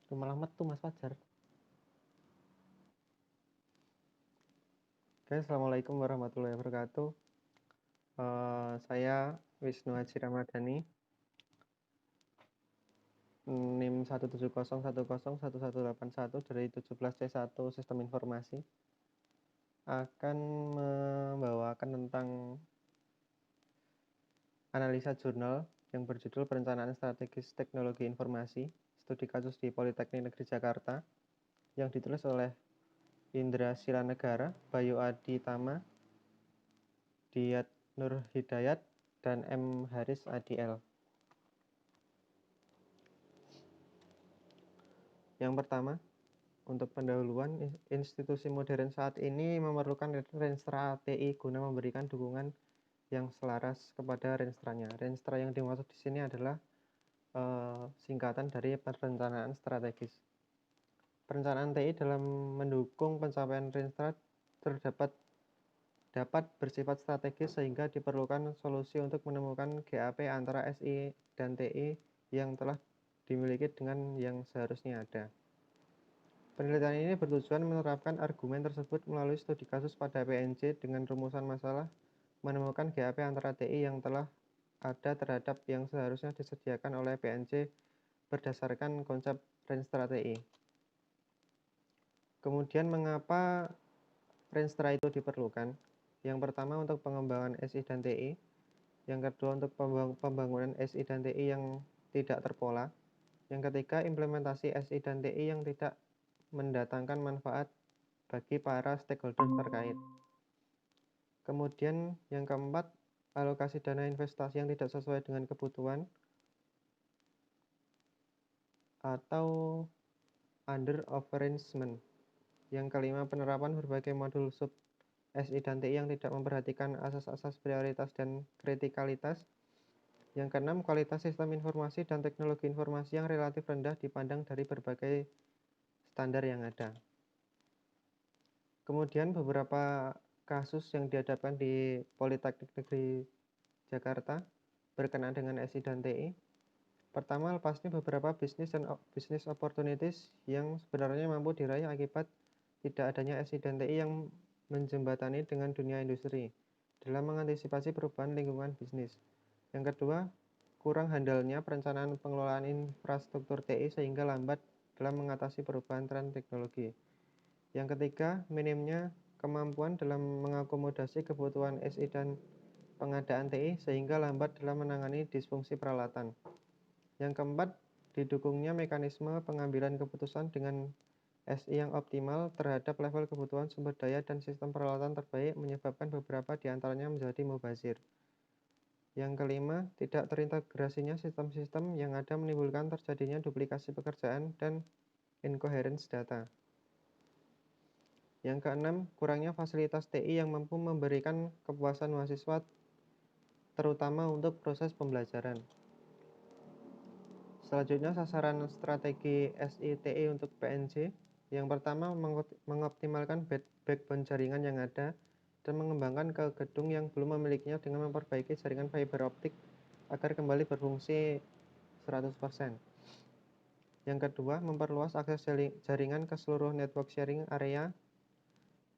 Malah metu Mas Fajar. Oke, Assalamualaikum warahmatullahi wabarakatuh. Saya Wisnu Haji Ramadhani, NIM 170101181 dari 17C1 Sistem Informasi, akan membawakan tentang analisa jurnal yang berjudul Perencanaan Strategis Teknologi Informasi, Studi Kasus di Politeknik Negeri Jakarta, yang ditulis oleh Indra Silanegara, Bayu Adi Tama, Diyat Nur Hidayat, dan M. Haris Adiel. Yang pertama, untuk pendahuluan, institusi modern saat ini memerlukan Renstra TI guna memberikan dukungan yang selaras kepada Renstranya. Renstra yang dimaksud di sini adalah singkatan dari perencanaan strategis. Perencanaan TI dalam mendukung pencapaian Renstra dapat bersifat strategis sehingga diperlukan solusi untuk menemukan GAP antara SI dan TI yang telah dimiliki dengan yang seharusnya ada. Penelitian ini bertujuan menerapkan argumen tersebut melalui studi kasus pada PNJ dengan rumusan masalah menemukan GAP antara TI yang telah ada terhadap yang seharusnya disediakan oleh PNJ berdasarkan konsep Renstra TI. Kemudian mengapa Renstra itu diperlukan? Yang pertama untuk pengembangan SI dan TI, yang kedua untuk pembangunan SI dan TI yang tidak terpola, yang ketiga implementasi SI dan TI yang tidak mendatangkan manfaat bagi para stakeholder terkait. Kemudian yang keempat, alokasi dana investasi yang tidak sesuai dengan kebutuhan atau under overarrangement. Yang kelima, penerapan berbagai modul sub SI dan TI yang tidak memperhatikan asas-asas prioritas dan kritikalitas. Yang keenam, kualitas sistem informasi dan teknologi informasi yang relatif rendah dipandang dari berbagai standar yang ada. Kemudian beberapa kasus yang dihadapkan di Politeknik Negeri Jakarta berkenaan dengan SI dan TI. Pertama, lepasnya beberapa bisnis dan business opportunities yang sebenarnya mampu diraih akibat tidak adanya SI dan TI yang menjembatani dengan dunia industri dalam mengantisipasi perubahan lingkungan bisnis. Yang kedua, kurang handalnya perencanaan pengelolaan infrastruktur TI sehingga lambat dalam mengatasi perubahan tren teknologi. Yang ketiga, minimnya kemampuan dalam mengakomodasi kebutuhan SI dan pengadaan TI sehingga lambat dalam menangani disfungsi peralatan. Yang keempat, didukungnya mekanisme pengambilan keputusan dengan SI yang optimal terhadap level kebutuhan sumber daya dan sistem peralatan terbaik menyebabkan beberapa di antaranya menjadi mubazir. Yang kelima, tidak terintegrasinya sistem-sistem yang ada menimbulkan terjadinya duplikasi pekerjaan dan incoherence data. Yang keenam, kurangnya fasilitas TI yang mampu memberikan kepuasan mahasiswa terutama untuk proses pembelajaran. Selanjutnya, sasaran strategi SI-TI untuk PNJ. Yang pertama, mengoptimalkan backbone jaringan yang ada dan mengembangkan ke gedung yang belum memilikinya dengan memperbaiki jaringan fiber optik agar kembali berfungsi 100%. Yang kedua, memperluas akses jaringan ke seluruh network sharing area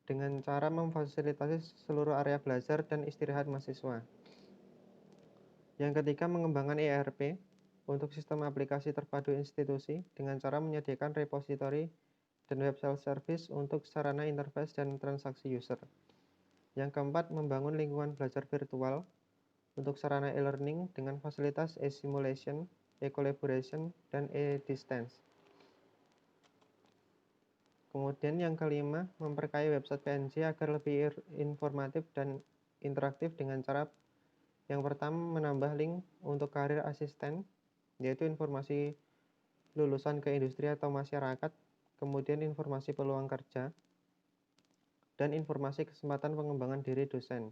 dengan cara memfasilitasi seluruh area belajar dan istirahat mahasiswa. Yang ketiga, mengembangkan ERP untuk sistem aplikasi terpadu institusi dengan cara menyediakan repository dan web self-service untuk sarana interface dan transaksi user. Yang keempat, membangun lingkungan belajar virtual untuk sarana e-learning dengan fasilitas e-simulation, e-collaboration, dan e-distance. Kemudian yang kelima, memperkaya website PNJ agar lebih informatif dan interaktif dengan cara yang pertama menambah link untuk karir asisten, yaitu informasi lulusan ke industri atau masyarakat, kemudian informasi peluang kerja, dan informasi kesempatan pengembangan diri dosen.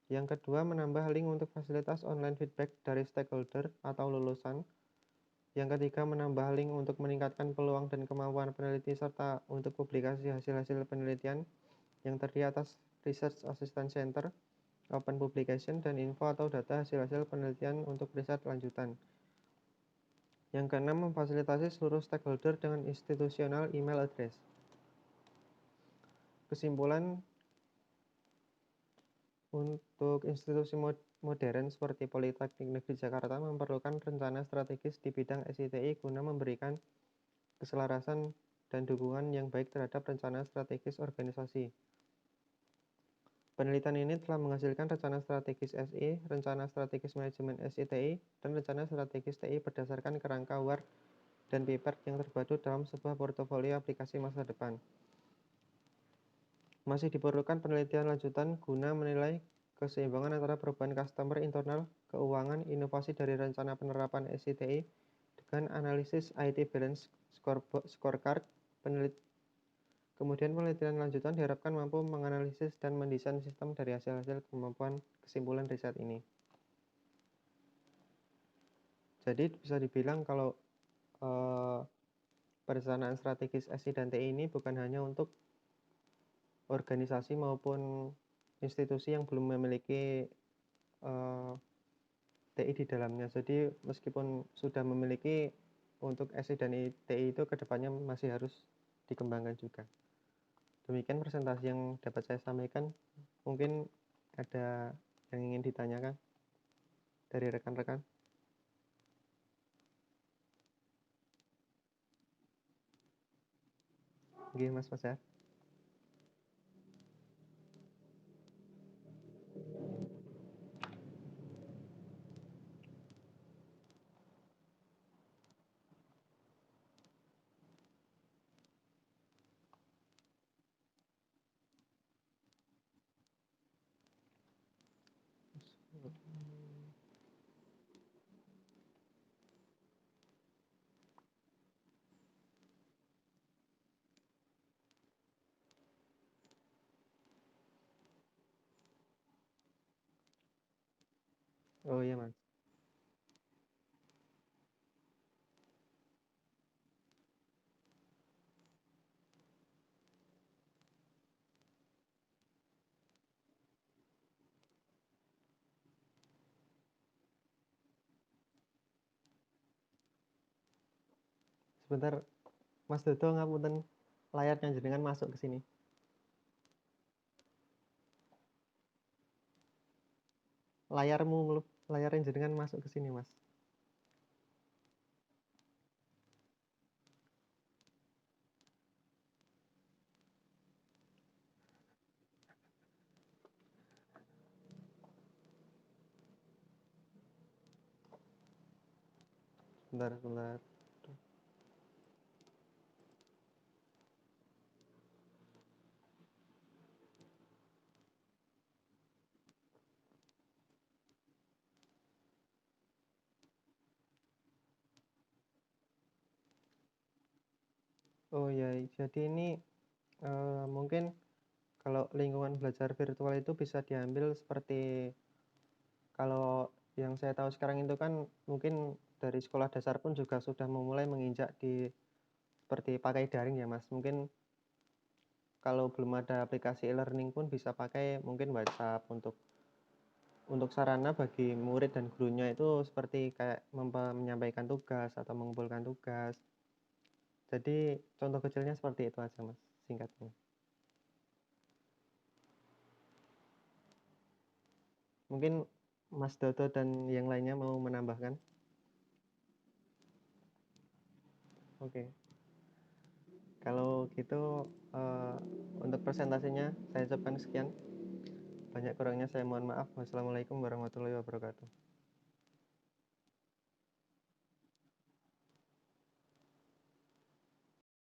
Yang kedua, menambah link untuk fasilitas online feedback dari stakeholder atau lulusan. Yang ketiga, menambah link untuk meningkatkan peluang dan kemampuan peneliti serta untuk publikasi hasil-hasil penelitian yang terdiri atas Research Assistance Center, Open Publication, dan info atau data hasil-hasil penelitian untuk riset lanjutan. Yang keenam, memfasilitasi seluruh stakeholder dengan institusional email address. Kesimpulan, untuk institusi modern seperti Politeknik Negeri Jakarta memerlukan rencana strategis di bidang SITI guna memberikan keselarasan dan dukungan yang baik terhadap rencana strategis organisasi. Penelitian ini telah menghasilkan rencana strategis SI, rencana strategis manajemen SITI, dan rencana strategis TI berdasarkan kerangka WAR dan PIPER yang terpadu dalam sebuah portofolio aplikasi masa depan. Masih diperlukan penelitian lanjutan guna menilai keseimbangan antara perubahan customer internal, keuangan, inovasi dari rencana penerapan SITI dengan analisis IT Balance Scorecard. Kemudian penelitian lanjutan diharapkan mampu menganalisis dan mendesain sistem dari hasil-hasil kemampuan kesimpulan riset ini. Jadi bisa dibilang kalau perencanaan strategis SI dan TI ini bukan hanya untuk organisasi maupun institusi yang belum memiliki TI di dalamnya. Jadi meskipun sudah memiliki, untuk SI dan TI itu kedepannya masih harus dikembangkan juga. Demikian presentasi yang dapat saya sampaikan. Mungkin ada yang ingin ditanyakan dari rekan-rekan. Oke, Mas ya. Oh iya, Mas. Sebentar, Mas Dodo ngapunten, layarnya jenengan masuk ke sini. Layarnya jenengan masuk ke sini, Mas. Sebentar. Oh ya, jadi ini mungkin kalau lingkungan belajar virtual itu bisa diambil seperti, kalau yang saya tahu sekarang itu kan mungkin dari sekolah dasar pun juga sudah memulai menginjak di seperti pakai daring ya, Mas. Mungkin kalau belum ada aplikasi e-learning pun bisa pakai mungkin WhatsApp untuk sarana bagi murid dan gurunya itu seperti kayak menyampaikan tugas atau mengumpulkan tugas. Jadi contoh kecilnya seperti itu aja, Mas, singkatnya. Mungkin Mas Dodo dan yang lainnya mau menambahkan. Oke, kalau gitu untuk presentasinya saya ucapkan sekian. Banyak kurangnya saya mohon maaf. Wassalamualaikum warahmatullahi wabarakatuh.